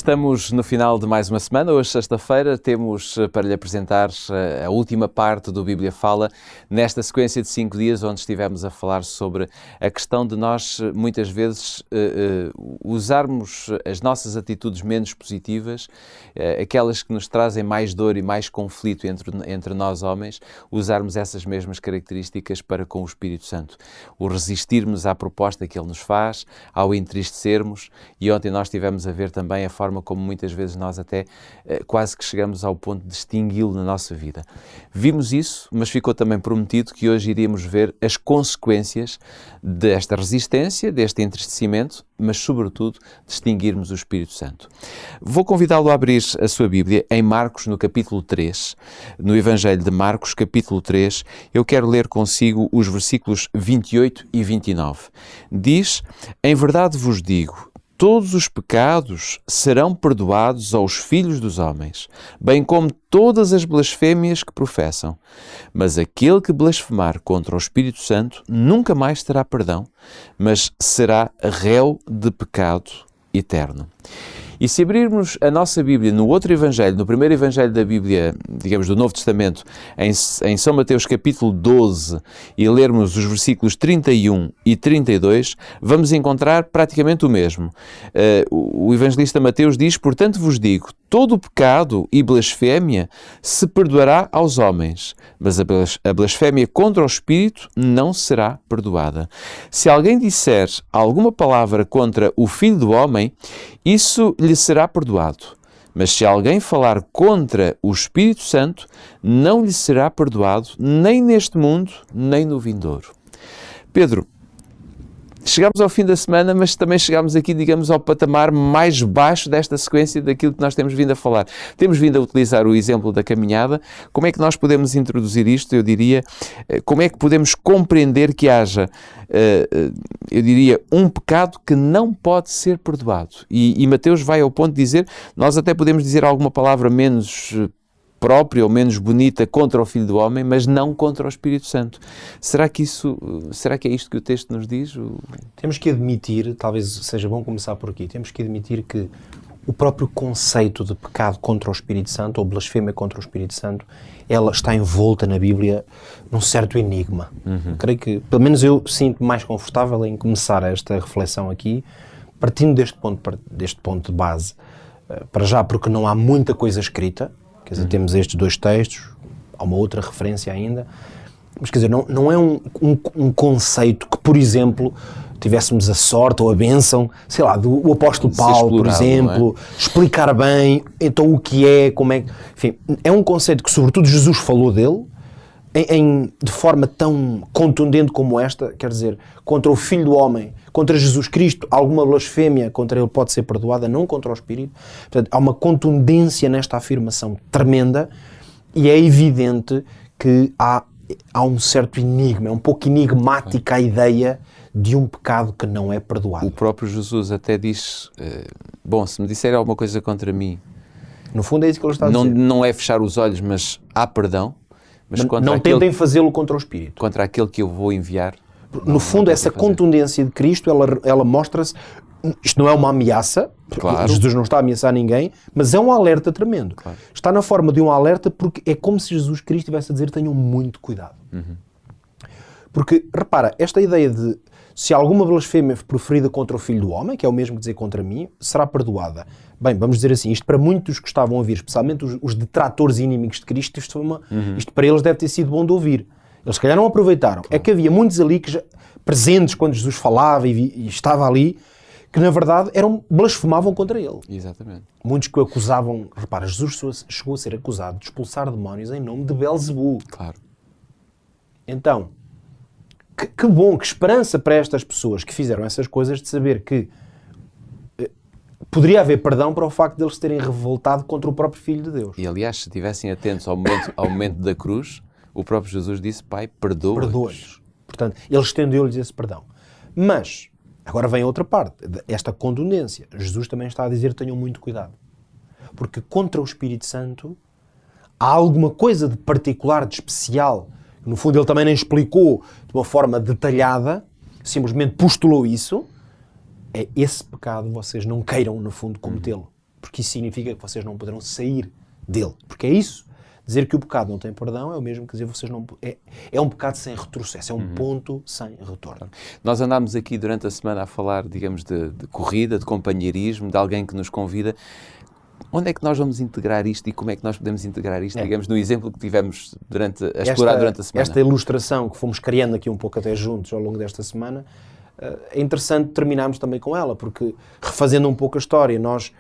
Estamos no final de mais uma semana. Hoje, sexta-feira, temos para lhe apresentar a última parte do Bíblia Fala, nesta sequência de 5 dias, onde estivemos a falar sobre a questão de nós, muitas vezes, usarmos as nossas atitudes menos positivas, aquelas que nos trazem mais dor e mais conflito entre nós homens, usarmos essas mesmas características para com o Espírito Santo. O resistirmos à proposta que Ele nos faz, ao entristecermos, e ontem nós estivemos a ver também a forma como muitas vezes nós até quase que chegamos ao ponto de extingui-lo na nossa vida. Vimos isso, mas ficou também prometido que hoje iríamos ver as consequências desta resistência, deste entristecimento, mas sobretudo de extinguirmos o Espírito Santo. Vou convidá-lo a abrir a sua Bíblia em Marcos, no capítulo 3, no Evangelho de Marcos, capítulo 3, eu quero ler consigo os versículos 28 e 29. Diz: "Em verdade vos digo, todos os pecados serão perdoados aos filhos dos homens, bem como todas as blasfémias que professam. Mas aquele que blasfemar contra o Espírito Santo nunca mais terá perdão, mas será réu de pecado eterno." E se abrirmos a nossa Bíblia no outro Evangelho, no primeiro Evangelho da Bíblia, digamos, do Novo Testamento, em São Mateus capítulo 12, e lermos os versículos 31 e 32, vamos encontrar praticamente o mesmo. O evangelista Mateus diz: "Portanto vos digo, todo o pecado e blasfémia se perdoará aos homens, mas a blasfémia contra o Espírito não será perdoada. Se alguém disser alguma palavra contra o Filho do Homem, isso lhe será perdoado. Mas se alguém falar contra o Espírito Santo, não lhe será perdoado, nem neste mundo, nem no vindouro." Pedro, chegámos ao fim da semana, mas também chegámos aqui, digamos, ao patamar mais baixo desta sequência daquilo que nós temos vindo a falar. Temos vindo a utilizar o exemplo da caminhada. Como é que nós podemos introduzir isto? Eu diria, como é que podemos compreender que haja, eu diria, um pecado que não pode ser perdoado? E Mateus vai ao ponto de dizer, nós até podemos dizer alguma palavra menos própria ou menos bonita contra o Filho do Homem, mas não contra o Espírito Santo. Será que é isto que o texto nos diz? Temos que admitir, talvez seja bom começar por aqui, temos que admitir que o próprio conceito de pecado contra o Espírito Santo, ou blasfémia contra o Espírito Santo, ela está envolta na Bíblia num certo enigma. Eu creio que, pelo menos eu sinto-me mais confortável em começar esta reflexão aqui, partindo deste ponto de base. Para já, porque não há muita coisa escrita. Quer dizer, temos estes 2 textos, há uma outra referência ainda, mas quer dizer, não é um conceito que, por exemplo, tivéssemos a sorte ou a bênção, sei lá, do apóstolo Paulo, por exemplo, explicar bem, então o que é, como é, enfim, é um conceito que sobretudo Jesus falou dele, de forma tão contundente como esta, quer dizer, contra o Filho do Homem, contra Jesus Cristo, alguma blasfémia contra ele pode ser perdoada, não contra o Espírito. Portanto, há uma contundência nesta afirmação tremenda e é evidente que há um certo enigma, é um pouco enigmática a ideia de um pecado que não é perdoado. O próprio Jesus até diz, bom, se me disserem alguma coisa contra mim, no fundo é isso que ele está a dizer. Não é fechar os olhos, mas há perdão. Mas não tentem fazê-lo contra o Espírito. Contra aquele que eu vou enviar. No fundo, essa contundência de Cristo, ela mostra-se, isto não é uma ameaça, claro. Jesus não está a ameaçar ninguém, mas é um alerta tremendo. Claro. Está na forma de um alerta porque é como se Jesus Cristo estivesse a dizer: tenham muito cuidado. Porque, repara, esta ideia de se alguma blasfémia proferida contra o Filho do Homem, que é o mesmo que dizer contra mim, será perdoada. Bem, vamos dizer assim, isto para muitos que estavam a ouvir, especialmente os detratores e inimigos de Cristo, isto para eles deve ter sido bom de ouvir. Eles se calhar não aproveitaram. Claro. É que havia muitos ali que presentes quando Jesus falava e estava ali, que na verdade blasfemavam contra ele. Exatamente. Muitos que o acusavam, repara, Jesus chegou a ser acusado de expulsar demónios em nome de Belzebu. Claro. Então, que bom, que esperança para estas pessoas que fizeram essas coisas de saber que poderia haver perdão para o facto de eles terem revoltado contra o próprio Filho de Deus. E aliás, se estivessem atentos ao momento da cruz, o próprio Jesus disse: "Pai, perdoa-os." Portanto, ele estendeu-lhes esse perdão. Mas, agora vem outra parte, esta contundência. Jesus também está a dizer: tenham muito cuidado. Porque contra o Espírito Santo há alguma coisa de particular, de especial. No fundo, ele também nem explicou de uma forma detalhada, simplesmente postulou isso. É esse pecado, vocês não queiram, no fundo, cometê-lo. porque isso significa que vocês não poderão sair dele. Porque é isso. Dizer que o pecado não tem perdão é o mesmo que dizer que vocês não... É um pecado sem retrocesso, é um ponto sem retorno. Nós andámos aqui durante a semana a falar, digamos, de corrida, de companheirismo, de alguém que nos convida. Onde é que nós vamos integrar isto e como é que nós podemos integrar isto, digamos, no exemplo que tivemos a explorar durante a semana? Esta ilustração que fomos criando aqui um pouco até juntos ao longo desta semana, é interessante terminarmos também com ela, porque, refazendo um pouco a história, nós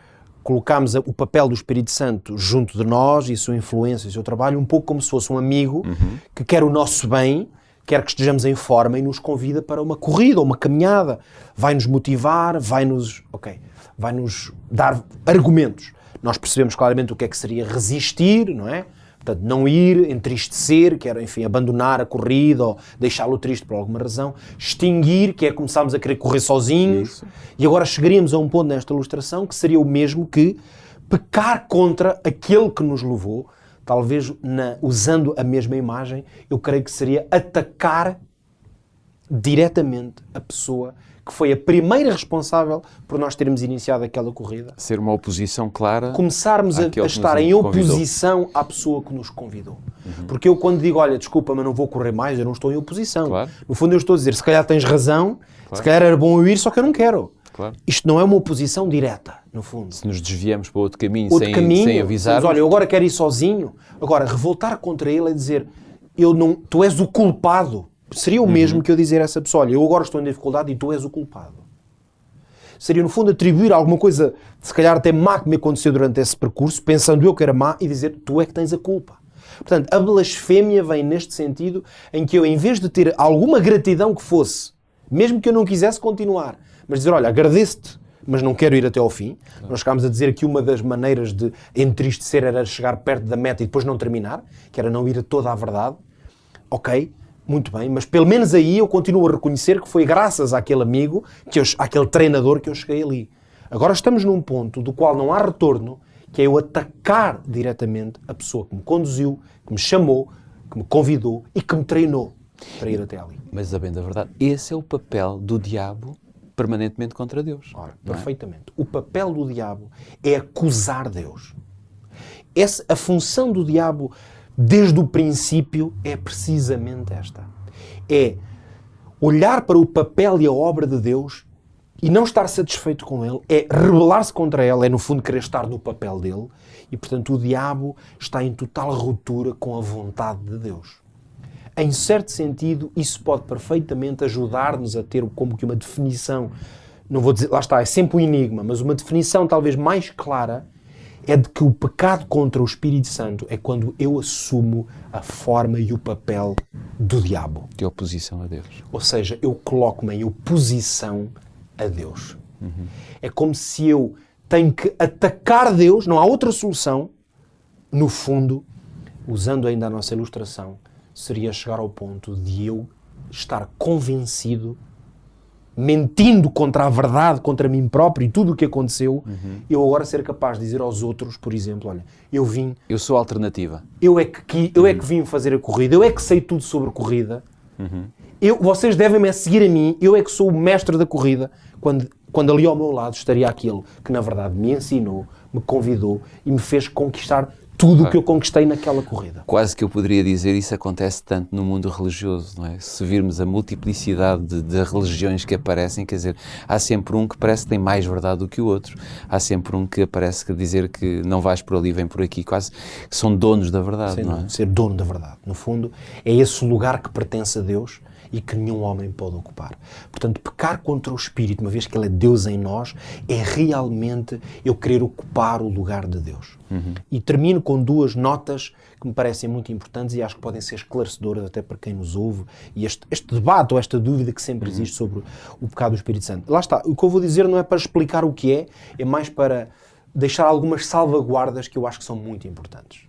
colocámos o papel do Espírito Santo junto de nós e a sua influência e o seu trabalho um pouco como se fosse um amigo que quer o nosso bem, quer que estejamos em forma e nos convida para uma corrida ou uma caminhada. Vai-nos motivar, vai-nos dar argumentos. Nós percebemos claramente o que é que seria resistir, não é? Portanto, não ir, entristecer, que era, enfim, abandonar a corrida ou deixá-lo triste por alguma razão. Extinguir, que é começarmos a querer correr sozinhos. Isso. E agora chegaríamos a um ponto nesta ilustração que seria o mesmo que pecar contra aquele que nos levou. Talvez, usando a mesma imagem, eu creio que seria atacar diretamente a pessoa que foi a primeira responsável por nós termos iniciado aquela corrida. Ser uma oposição clara. Começarmos a estar em oposição à pessoa que nos convidou. Porque eu quando digo, olha, desculpa, mas não vou correr mais, eu não estou em oposição. Claro. No fundo eu estou a dizer, se calhar tens razão, se calhar era bom eu ir, só que eu não quero. Claro. Isto não é uma oposição direta, no fundo. Se nos desviamos para outro caminho sem avisar. Mas, olha, eu agora quero ir sozinho. Agora, revoltar contra ele é dizer, tu és o culpado. Seria o mesmo que eu dizer a essa pessoa, olha, eu agora estou em dificuldade e tu és o culpado. Seria, no fundo, atribuir alguma coisa, se calhar até má que me aconteceu durante esse percurso, pensando eu que era má, e dizer, tu é que tens a culpa. Portanto, a blasfémia vem neste sentido em que eu, em vez de ter alguma gratidão que fosse, mesmo que eu não quisesse continuar, mas dizer, olha, agradeço-te, mas não quero ir até ao fim. Nós chegámos a dizer que uma das maneiras de entristecer era chegar perto da meta e depois não terminar, que era não ir a toda a verdade. Ok, muito bem, mas pelo menos aí eu continuo a reconhecer que foi graças àquele amigo, àquele treinador que eu cheguei ali. Agora estamos num ponto do qual não há retorno, que é eu atacar diretamente a pessoa que me conduziu, que me chamou, que me convidou e que me treinou para ir até ali. Mas, a bem da verdade, esse é o papel do diabo permanentemente contra Deus. Ora, perfeitamente. O papel do diabo é acusar Deus. A função do diabo, desde o princípio, é precisamente esta. É olhar para o papel e a obra de Deus e não estar satisfeito com ele, é rebelar-se contra ele, é no fundo querer estar no papel dele e, portanto, o diabo está em total ruptura com a vontade de Deus. Em certo sentido, isso pode perfeitamente ajudar-nos a ter como que uma definição, não vou dizer, lá está, é sempre um enigma, mas uma definição talvez mais clara é de que o pecado contra o Espírito Santo é quando eu assumo a forma e o papel do diabo. De oposição a Deus. Ou seja, eu coloco-me em oposição a Deus. É como se eu tenho que atacar Deus, não há outra solução. No fundo, usando ainda a nossa ilustração, seria chegar ao ponto de eu estar convencido, mentindo contra a verdade, contra mim próprio e tudo o que aconteceu, eu agora ser capaz de dizer aos outros, por exemplo, olha, eu sou a alternativa. Eu é que vim fazer a corrida, eu é que sei tudo sobre corrida, vocês devem-me seguir a mim, eu é que sou o mestre da corrida, quando ali ao meu lado estaria aquele que na verdade me ensinou, me convidou e me fez conquistar tudo o que eu conquistei naquela corrida. Quase que eu poderia dizer isso acontece tanto no mundo religioso, não é? Se virmos a multiplicidade de religiões que aparecem, quer dizer, há sempre um que parece que tem mais verdade do que o outro. Há sempre um que parece que dizer que não vais por ali, vem por aqui, quase que são donos da verdade, não é? Ser dono da verdade. No fundo, é esse lugar que pertence a Deus e que nenhum homem pode ocupar. Portanto, pecar contra o Espírito, uma vez que Ele é Deus em nós, é realmente eu querer ocupar o lugar de Deus. E termino com duas notas que me parecem muito importantes e acho que podem ser esclarecedoras até para quem nos ouve e este debate ou esta dúvida que sempre existe sobre o pecado do Espírito Santo. Lá está, o que eu vou dizer não é para explicar o que é mais para deixar algumas salvaguardas que eu acho que são muito importantes.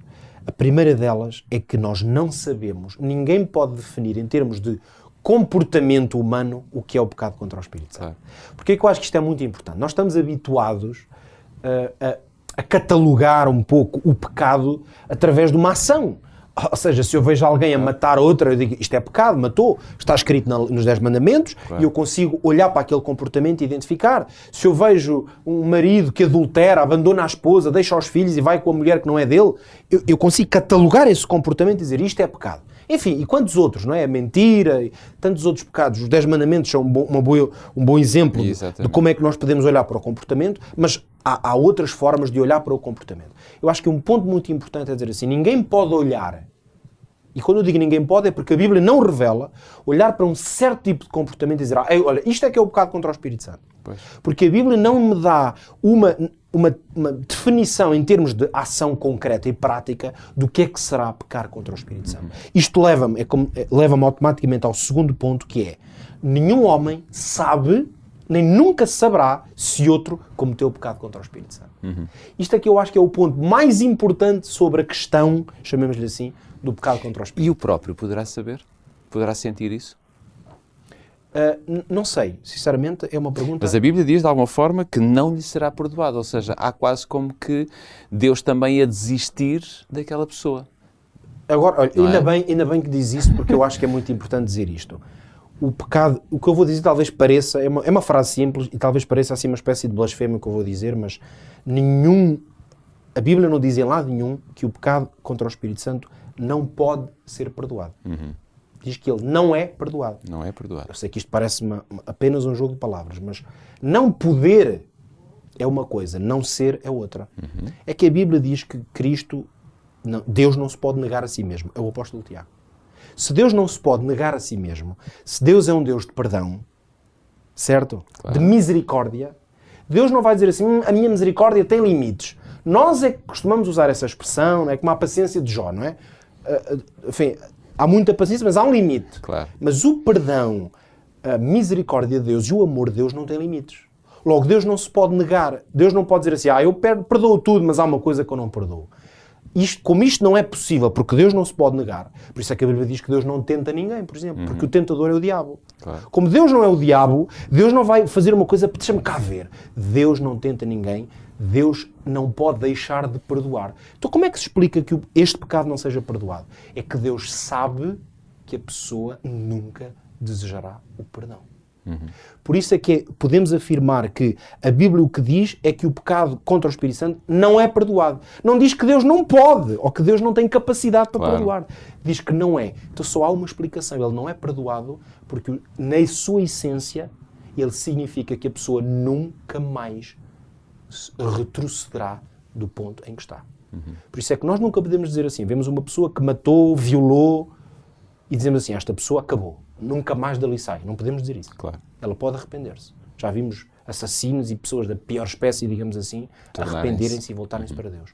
A primeira delas é que nós não sabemos, ninguém pode definir em termos de comportamento humano o que é o pecado contra o Espírito Santo. Porque é que eu acho que isto é muito importante? Nós estamos habituados a catalogar um pouco o pecado através de uma ação. Ou seja, se eu vejo alguém a matar outra, eu digo, isto é pecado, matou, está escrito nos 10 mandamentos, e eu consigo olhar para aquele comportamento e identificar. Se eu vejo um marido que adultera, abandona a esposa, deixa os filhos e vai com a mulher que não é dele, eu consigo catalogar esse comportamento e dizer, isto é pecado. Enfim, e quantos outros, não é? A mentira, e tantos outros pecados. Os 10 mandamentos são um bom exemplo de como é que nós podemos olhar para o comportamento, mas há outras formas de olhar para o comportamento. Eu acho que um ponto muito importante é dizer assim, ninguém pode olhar, e quando eu digo ninguém pode é porque a Bíblia não revela, olhar para um certo tipo de comportamento e dizer, olha, isto é que é o pecado contra o Espírito Santo. Pois. Porque a Bíblia não me dá uma definição em termos de ação concreta e prática do que é que será pecar contra o Espírito Santo. Isto leva-me automaticamente ao segundo ponto, que é, nenhum homem sabe, nem nunca saberá se outro cometeu o pecado contra o Espírito Santo. Isto aqui eu acho que é o ponto mais importante sobre a questão, chamemos-lhe assim, do pecado contra o Espírito. E o próprio poderá saber? Poderá sentir isso? Não sei, sinceramente é uma pergunta... Mas a Bíblia diz de alguma forma que não lhe será perdoado, ou seja, há quase como que Deus também ia desistir daquela pessoa. Agora, olha, ainda bem que diz isso, porque eu acho que é muito importante dizer isto. O pecado, o que eu vou dizer talvez pareça, é uma frase simples e talvez pareça assim uma espécie de blasfémia que eu vou dizer, mas a Bíblia não diz em lado nenhum que o pecado contra o Espírito Santo não pode ser perdoado. Diz que ele não é perdoado. Não é perdoado. Eu sei que isto parece apenas um jogo de palavras, mas não poder é uma coisa, não ser é outra. É que a Bíblia diz que Deus não se pode negar a si mesmo. É o apóstolo Tiago. Se Deus não se pode negar a si mesmo, se Deus é um Deus de perdão, certo? Claro. De misericórdia, Deus não vai dizer assim, a minha misericórdia tem limites. Nós é que costumamos usar essa expressão, não é? Como a paciência de Jó, não é? Enfim, há muita paciência, mas há um limite. Claro. Mas o perdão, a misericórdia de Deus e o amor de Deus não têm limites. Logo, Deus não se pode negar. Deus não pode dizer assim, eu perdoo tudo, mas há uma coisa que eu não perdoo. Como isto não é possível, porque Deus não se pode negar, por isso é que a Bíblia diz que Deus não tenta ninguém, por exemplo, porque o tentador é o diabo. Claro. Como Deus não é o diabo, Deus não vai fazer uma coisa, deixa-me cá ver. Deus não tenta ninguém, Deus não pode deixar de perdoar. Então como é que se explica que este pecado não seja perdoado? É que Deus sabe que a pessoa nunca desejará o perdão. Por isso é que podemos afirmar que a Bíblia o que diz é que o pecado contra o Espírito Santo não é perdoado. Não diz que Deus não pode, ou que Deus não tem capacidade para perdoar. Diz que não é. Então só há uma explicação. Ele não é perdoado porque na sua essência ele significa que a pessoa nunca mais retrocederá do ponto em que está. Por isso é que nós nunca podemos dizer assim, vemos uma pessoa que matou, violou e dizemos assim, esta pessoa acabou. Nunca mais dali sai. Não podemos dizer isso. Claro. Ela pode arrepender-se. Já vimos assassinos e pessoas da pior espécie, digamos assim, arrependerem-se e voltarem-se para Deus.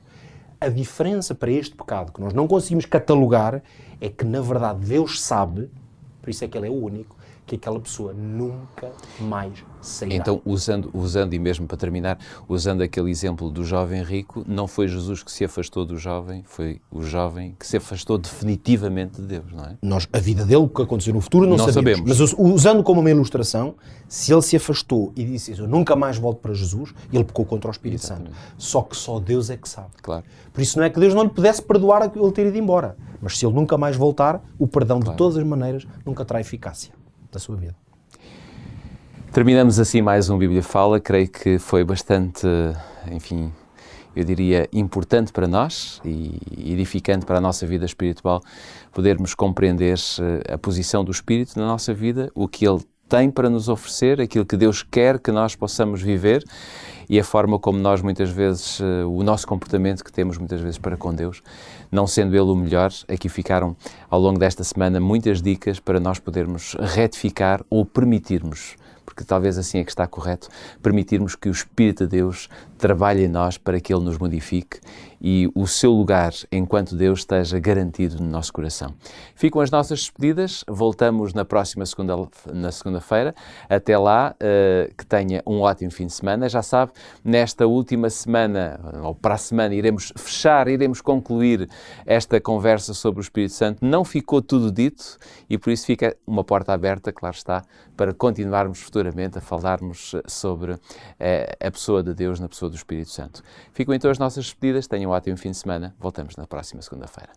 A diferença para este pecado, que nós não conseguimos catalogar, é que, na verdade, Deus sabe, por isso é que Ele é o único, que aquela pessoa nunca mais sairá. Então, usando, e mesmo para terminar, usando aquele exemplo do jovem rico, não foi Jesus que se afastou do jovem, foi o jovem que se afastou definitivamente de Deus, não é? A vida dele, o que aconteceu no futuro, não sabemos. Mas usando como uma ilustração, se ele se afastou e disse isso, eu nunca mais volto para Jesus, ele pecou contra o Espírito Santo. Só que só Deus é que sabe. Claro. Por isso não é que Deus não lhe pudesse perdoar ele ter ido embora. Mas se ele nunca mais voltar, o perdão de todas as maneiras nunca terá eficácia da sua vida. Terminamos assim mais um Bíblia Fala. Creio que foi bastante, enfim, eu diria, importante para nós e edificante para a nossa vida espiritual podermos compreender a posição do Espírito na nossa vida, o que Ele tem para nos oferecer, aquilo que Deus quer que nós possamos viver e a forma como nós muitas vezes, o nosso comportamento que temos muitas vezes para com Deus, não sendo Ele o melhor. Aqui ficaram ao longo desta semana muitas dicas para nós podermos retificar ou permitirmos, porque talvez assim é que está correto, permitirmos que o Espírito de Deus trabalhe em nós para que Ele nos modifique e o seu lugar enquanto Deus esteja garantido no nosso coração. Ficam as nossas despedidas, voltamos na próxima segunda-feira. Até lá, que tenha um ótimo fim de semana. Já sabe, nesta última semana, ou para a semana, iremos concluir esta conversa sobre o Espírito Santo. Não ficou tudo dito e por isso fica uma porta aberta, claro está, para continuarmos futuramente a falarmos sobre a pessoa de Deus na pessoa do Espírito Santo. Ficam então as nossas despedidas, tenham um ótimo fim de semana, voltamos na próxima segunda-feira.